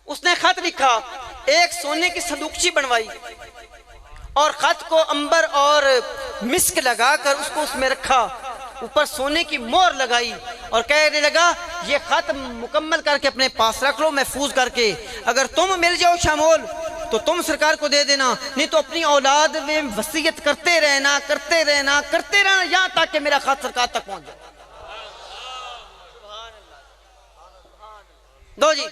उसने खत लिखा, एक सोने की संदूकची बनवाई और खत को अंबर और मिस्क लगाकर उसको उसमें रखा, ऊपर सोने की मोहर लगाई और कहने लगा ये खत मुकम्मल करके अपने पास रख लो महफूज करके, अगर तुम मिल जाओ शामोल तो तुम सरकार को दे देना, नहीं तो अपनी औलाद में वसीयत करते रहना करते रहना करते रहना यहाँ तक कि मेरा खत सरकार तक पहुंच जाए। दो जी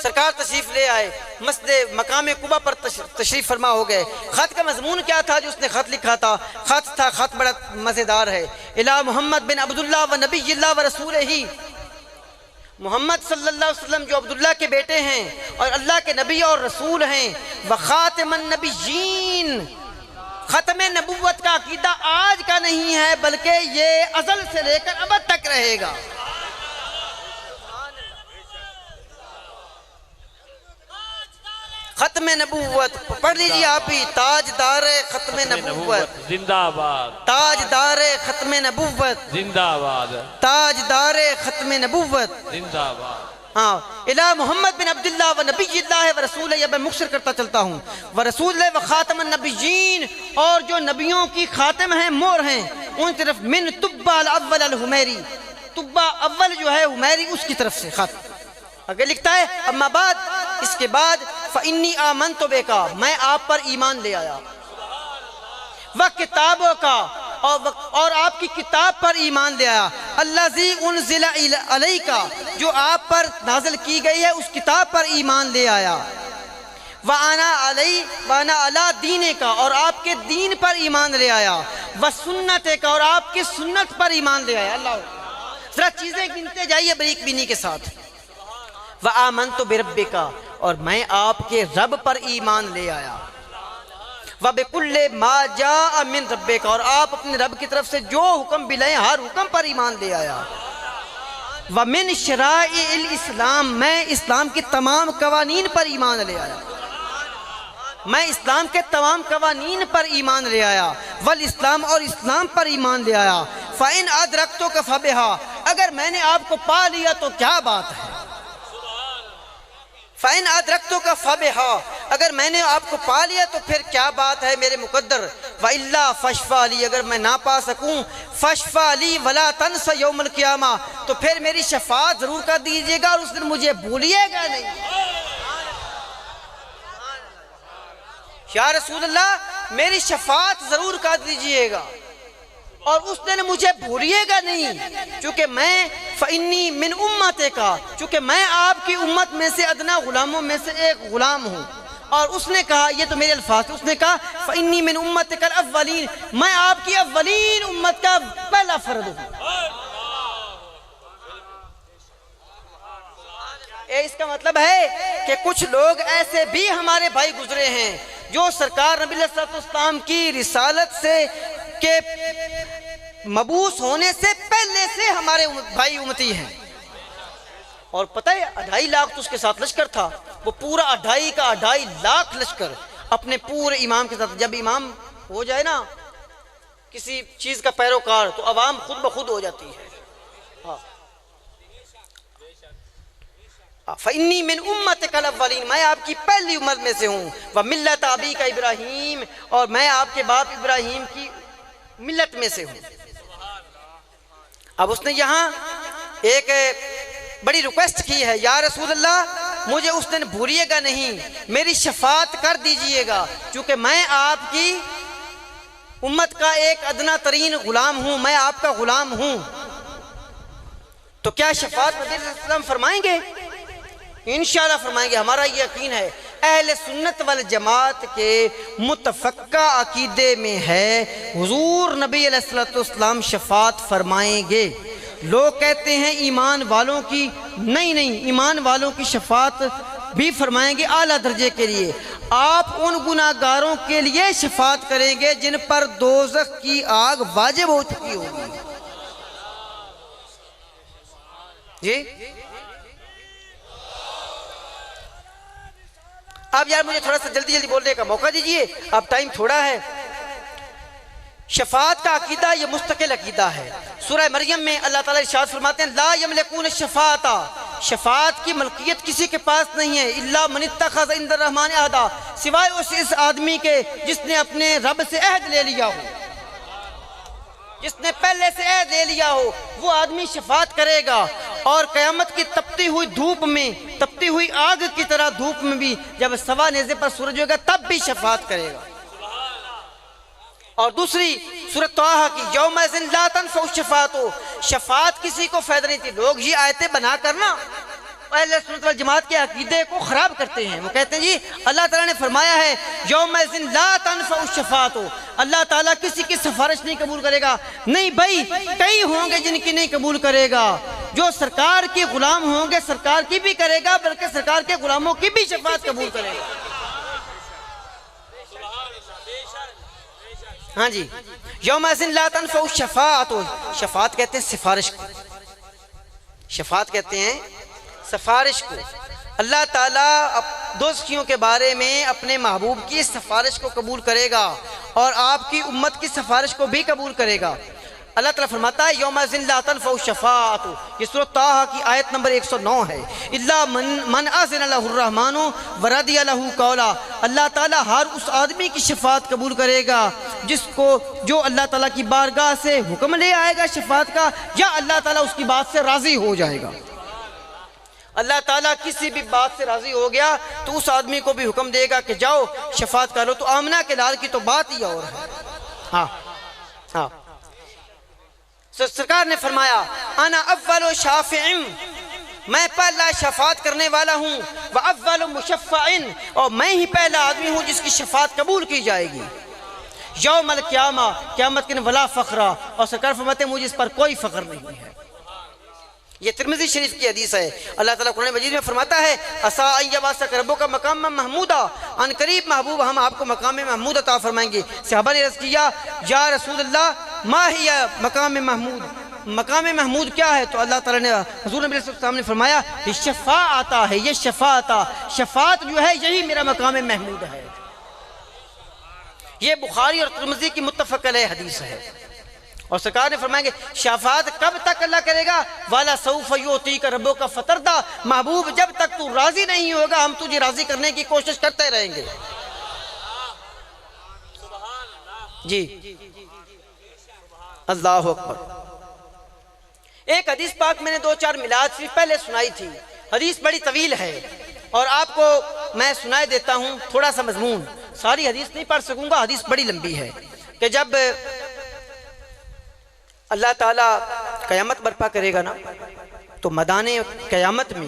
सरकार तशरीफ ले आए, मस्जिद मकाम कुबा पर तशरीफ फरमा हो गए। खत का मजमून क्या था जो उसने खत लिखा था? खत बड़ा मजेदार है। इला मोहम्मद बिन अब्दुल्लाह व नबीय्यिल्लाह व रसूल ही, मोहम्मद सल्लल्लाहु अलैहि वसल्लम जो अब्दुल्लाह के बेटे हैं और अल्लाह के नबी और रसूल हैं, व खातिमुन नबिय्यीन, खत्म नबुव्वत का अकीदा आज का नहीं है बल्कि ये अज़ल से लेकर अबद तक रहेगा। खत्म नबुव्वत पढ़ लीजिए आप ही, ताजदार खत्म नबुव्वत जिंदाबाद, ताजदार खत्म नबुव्वत जिंदाबाद, ताजदार खत्म नबुव्वत जिंदाबाद। हाँ, इला मोहम्मद बिन अब्दुल्लाह व नबीय्यिल्लाह व रसूल, या मैं मुख्तसर करता चलता हूँ, व रसूल व खातमुन नबिय्यीन, और जो नबियों की खातिम हैं मोर हैं उन तरफ, मिन तुब्बा अल अव्वल अल हुमैरी, तुब्बा अव्वल जो है हुमैरी उसकी तरफ से खत। आगे लिखता है अम्मा बाद, इसके बाद फ़इन्नी आमनतु बिका, मैं आप पर ईमान ले आया, व किताबों का, और आपकी किताब पर ईमान ले आया, अल्लज़ी उनज़िला अलैका, जो आप पर नाज़िल की गई है उस किताब पर ईमान ले आया, व आना अला दीने का, और आपके दीन पर ईमान ले आया, व सुन्नत का, और आपकी सुन्नत पर ईमान ले आया। अल्लाह, जरा चीजें गिनते जाइए बरीक बीनी के साथ। व आमनतु बिरब्बिका, और मैं आपके रब पर ईमान ले आया, व बिकुल्ले मा जाअ मिन रब्बिका, और आप अपने रब की तरफ से जो हुक्म भी लाए हर हुक्म पर ईमान ले आया, व मिन शराइइल इस्लाम, मैं इस्लाम की तमाम कवानीन पर ईमान ले आया, मैं इस्लाम के तमाम कवानीन पर ईमान ले आया, वल इस्लाम, और इस्लाम पर ईमान ले आया। फ़इन अदरक्तु का फबिहा, अगर मैंने आपको पा लिया तो क्या बात है, फ़इन अदरक्तु का फबिहा, अगर मैंने आपको पा लिया तो फिर क्या बात है मेरे मुकद्दर, व इल्ला फशफा ली, अगर मैं ना पा सकूं, फशफा ली वला तनसा यौमल क़ियामा, तो फिर मेरी शफाअत जरूर कर दीजिएगा और उस दिन मुझे भूलिएगा नहीं। या रसूल अल्लाह, मेरी शफाअत जरूर कर दीजिएगा और उस दिन मुझे भूलिएगा नहीं, क्योंकि मैं फ़इन्नी मिन उम्मते का, क्योंकि मैं आपकी उम्मत में से अदना गुलामों में से एक गुलाम हूँ। और उसने कहा, ये तो मेरे अल्फाज थे, उसने कहा फ़इन्नी मिन उम्मते कल अव्वलीन, मैं आपकी अव्वलीन उम्मत का पहला फर्द हूँ। इसका मतलब है कि कुछ लोग ऐसे भी हमारे भाई गुजरे हैं जो सरकार नबी सल्लल्लाहु अलैहि वसल्लम की रिसालत से के मबूस होने से पहले से हमारे भाई उम्मती हैं। और पता है 2.5 लाख तो उसके साथ लश्कर था, वो पूरा 2.5 लाख लश्कर अपने पूरे इमाम के साथ। जब इमाम हो जाए ना किसी चीज का पैरोकार तो अवाम खुद ब खुद हो जाती है। फ़इन्नी मिन उम्मतिकल अव्वलीन, मैं आपकी पहली उम्मत में से हूँ। व मिल्लत अबी का इब्राहीम, और मैं आपके बाप इब्राहीम की मिल्लत में से हूँ। अब उसने यहाँ एक बड़ी रिक्वेस्ट की है, या रसूल अल्लाह मुझे उस दिन भूलिएगा नहीं, मेरी शफात कर दीजिएगा, क्योंकि मैं आपकी उम्मत का एक अदना तरीन गुलाम हूँ, मैं आपका गुलाम हूँ। तो क्या शफात नबी सल्लल्लाहु अलैहि वसल्लम फरमाएंगे? इंशाअल्लाह फरमाएंगे। हमारा ये यकीन है, अहले सुन्नत वल जमात के मुतफक्का अकीदे में है हुजूर नबी अलैहिस्सलाम शफात फरमाएंगे। लोग कहते हैं ईमान वालों की, नहीं, ईमान वालों की शफात भी फरमाएंगे आला दर्जे के लिए। आप उन गुनाहगारों के लिए शफात करेंगे जिन पर दोज़ख की आग वाजिब हो चुकी होगी। जी अब यार मुझे थोड़ा सा जल्दी बोलने का मौका दीजिए, अब टाइम थोड़ा है। शफात का अकीदा ये मुस्तकिल अकीदा है। सूरह मरियम में अल्लाह ताला इरशाद फरमाते हैं, ला यमलिकून शफाता, शफात की मलकियत किसी के पास नहीं है, इल्ला मन इत्तखज़ इंद रहमान अहदा, सिवाय इस आदमी के जिसने अपने रब से अहद ले लिया हो, जिसने पहले से अहद ले लिया हो, वो आदमी शफात करेगा। और क़यामत की तपती हुई धूप में, तपती हुई आग की तरह धूप में भी जब सवा नेज़े पर सूरज होगा तब भी शफात करेगा। और दूसरी सूरत तौहा की यौमइज़िन ला तनफ़उ शफ़ाअतु, शफात किसी को फ़ायदा नहीं थी। लोग ये आयतें बना करना अहले सुन्नत वल जमात के अकीदे को ख़राब करते हैं। वो कहते हैं जी अल्लाह ताला ने फरमाया है यौमइज़िन ला तनफ़उ शफ़ाअतु, अल्लाह ताला किसी की सिफारिश नहीं कबूल करेगा। नहीं भाई, कई होंगे जिनकी नहीं कबूल करेगा। जो सरकार के गुलाम होंगे सरकार की भी करेगा, बल्कि सरकार के गुलामों की भी शफात कबूल करेगा। हाँ जी, यौमइज़िन ला तनफ़उ शफ़ाअतु, शफात कहते हैं सिफारिश को, शफात कहते हैं सिफारिश को। अल्लाह ताला दोस्तियों के बारे में अपने महबूब की सिफारिश को कबूल करेगा और आपकी उम्मत की सिफारिश को भी कबूल करेगा। अल्लाह ताला फरमाता है यौमइज़िन ला तनफ़उ शफ़ाअतु, ये सूरत ताहा की आयत नंबर 109 है। इल्ला मन अज़िन लहुर रहमानु व रदिया लहू कौला, अल्लाह ताला हर उस आदमी की शफात कबूल करेगा जिसको जो अल्लाह ताला की बारगाह से हुक्म ले आएगा शफात का, या अल्लाह ताला उसकी बात से राज़ी हो जाएगा। अल्लाह ताला किसी भी बात से राज़ी हो गया तो उस आदमी को भी हुक्म देगा कि जाओ शफात करो। तो आमना के लाल की तो बात ही और है। हाँ हाँ, सरकार ने फरमाया अना अव्वलु शाफ़िइन, मैं पहला शफात करने वाला हूँ, व अव्वलु मुशफ़्फ़इन, और मैं ही पहला आदमी हूँ जिसकी शफात कबूल की जाएगी। यौमल क़ियामा, क़यामत के दिन वला फ़ख्रा, और सरकार फरमाते हैं मुझे इस पर कोई फ़ख्र नहीं है। ये तिरमिज़ी शरीफ की हदीस है। अल्लाह ताला कुरान मजीद में फरमाता है असा अय्यबासक रब्बुका मकाम महमूदा, अन करीब महबूब हम आपको मकाम महमूद अता फरमाएंगे। सहाबा ने अर्ज़ किया या रसूल अल्लाह मा हिया मकाम महमूद, मकाम महमूद क्या है? तो अल्लाह ताला ने हुज़ूर नबी सल्लल्लाहु अलैहि वसल्लम ने फरमाया ये शफ़ाअत है, ये शफ़ाअत, शफ़ाअत जो है यही मेरा मकाम महमूद है। ये बुखारी और तिरमिज़ी की मुत्तफ़क़ अलैह हदीस है। और सरकार ने फरमाएंगे शफात कब तक अल्लाह करेगा? वाला सौफ युतीका रब्बुका फतरदा, महबूब जब तक तू राजी नहीं होगा हम तुझे राजी करने की कोशिश करते रहेंगे। जी अल्लाह अकबर। एक हदीस पाक मैंने 2-4 मिलाद सिर्फ पहले सुनाई थी, हदीस बड़ी तवील है और आपको मैं सुनाई देता हूँ थोड़ा सा मजमून। सारी हदीस नहीं पढ़ सकूंगा, हदीस बड़ी लंबी है कि जब अल्लाह ताला क़यामत बर्पा करेगा ना तो मैदाने क़यामत में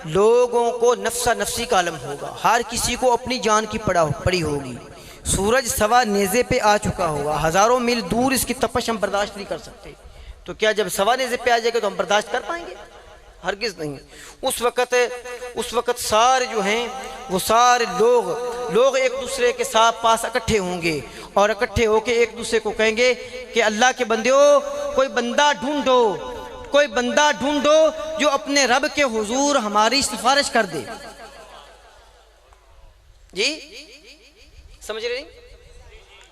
लोगों को नफ्सा नफ्सी का आलम होगा, हर किसी को अपनी जान की पड़ी होगी। सूरज सवा नेज़े पे आ चुका होगा, हज़ारों मील दूर इसकी तपश हम बर्दाश्त नहीं कर सकते। तो क्या जब सवा नेज़े पे आ जाएगा तो हम बर्दाश्त कर पाएंगे? हरगिज़ नहीं। उस वक़्त सारे जो हैं वो सारे लोग एक दूसरे के साथ पास इकट्ठे होंगे और इकट्ठे होके एक दूसरे को कहेंगे कि अल्लाह के बंदों कोई बंदा ढूंढो, कोई बंदा ढूंढो जो अपने रब के हुजूर हमारी सिफारिश कर दे। जी समझ रहे नहीं?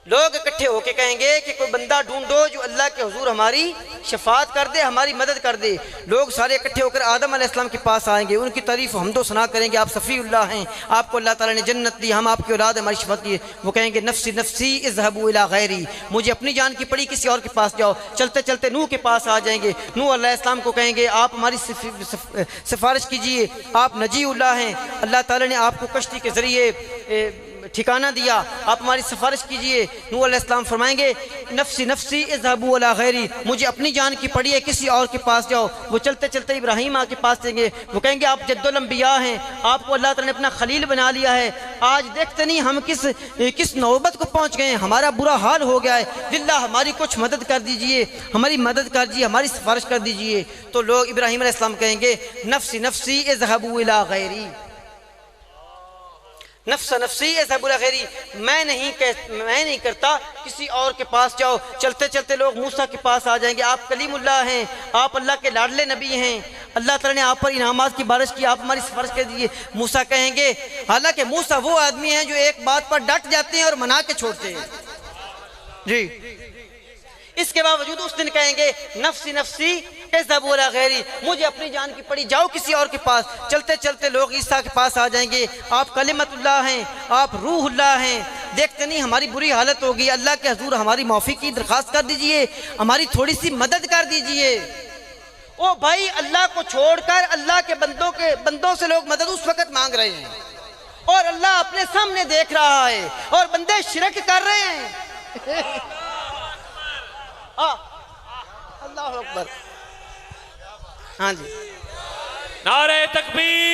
लोग इकट्ठे होके कहेंगे कि कोई बंदा ढूंढो जो अल्लाह के हुजूर हमारी शफात कर दे, हमारी मदद कर दे। लोग सारे इकट्ठे होकर आदम अलैहिस्सलाम के पास आएंगे, उनकी तारीफ हम तो सुना करेंगे, आप सफ़ीउल्लाह हैं, आपको अल्लाह ताला ने जन्नत दी, हम आपकी औलाद, हमारी शफात की। वो कहेंगे नफ्सी नफ्सी इज़हबू इला गैरी, मुझे अपनी जान की पड़ी, किसी और के पास जाओ। चलते चलते नूह के पास आ जाएंगे, नूह अलैहिस्सलाम को कहेंगे आप हमारी सिफारिश कीजिए, आप नजीउल्लाह हैं, अल्लाह ताला ने आपको कश्ती के ज़रिए ठिकाना दिया, आप हमारी सिफारिश कीजिए। नूह अलैहिस्सलाम फरमाएंगे नफ्सी नफ्सी इज़हबू इला गैरी, मुझे अपनी जान की पड़ी है, किसी और के पास जाओ। वो चलते चलते इब्राहीम के पास जाएंगे, वो कहेंगे आप जद्दुल अंबिया हैं, आपको अल्लाह ताला ने अपना खलील बना लिया है, आज देखते नहीं हम किस नौबत को पहुँच गए हैं, हमारा बुरा हाल हो गया है, लिल्लाह हमारी कुछ मदद कर दीजिए, हमारी मदद कर दीजिए, हमारी सिफारिश कर दीजिए। तो लोग इब्राहीम अलैहिस्सलाम कहेंगे नफ्सी नफ्सी इज़हबू इला गैरी, नफ्स नफ्सी इज़हबू इला गैरी, मैं नहीं करता, किसी और के पास जाओ। चलते चलते लोग मूसा के पास आ जाएंगे, आप कलीमुल्लाह हैं, आप अल्लाह के लाडले नबी हैं, अल्लाह ताला ने आप पर इनामात की बारिश की, आप हमारी सिफारिश कर दीजिए। मूसा कहेंगे, हालांकि मूसा वो आदमी हैं जो एक बात पर डट जाते हैं और मना के छोड़ते हैं। जी इसके बावजूद उस दिन कहेंगे नफ्सी नफ्सी कैसा बोला गैरी, मुझे अपनी जान की पड़ी, जाओ किसी और के पास। चलते चलते लोग ईसा के पास आ जाएंगे, आप कलिमतुल्लाह हैं, आप रूहुल्लाह हैं, देखते नहीं हमारी बुरी हालत होगी, अल्लाह के हजूर हमारी माफ़ी की दरख्वास्त कर दीजिए, हमारी थोड़ी सी मदद कर दीजिए। ओ भाई, अल्लाह को छोड़कर अल्लाह के बंदों से लोग मदद उस वक्त मांग रहे हैं और अल्लाह अपने सामने देख रहा है और बंदे शिरक कर रहे हैं। अल्लाह अकबर। हाँ जी, नारे तकबीर।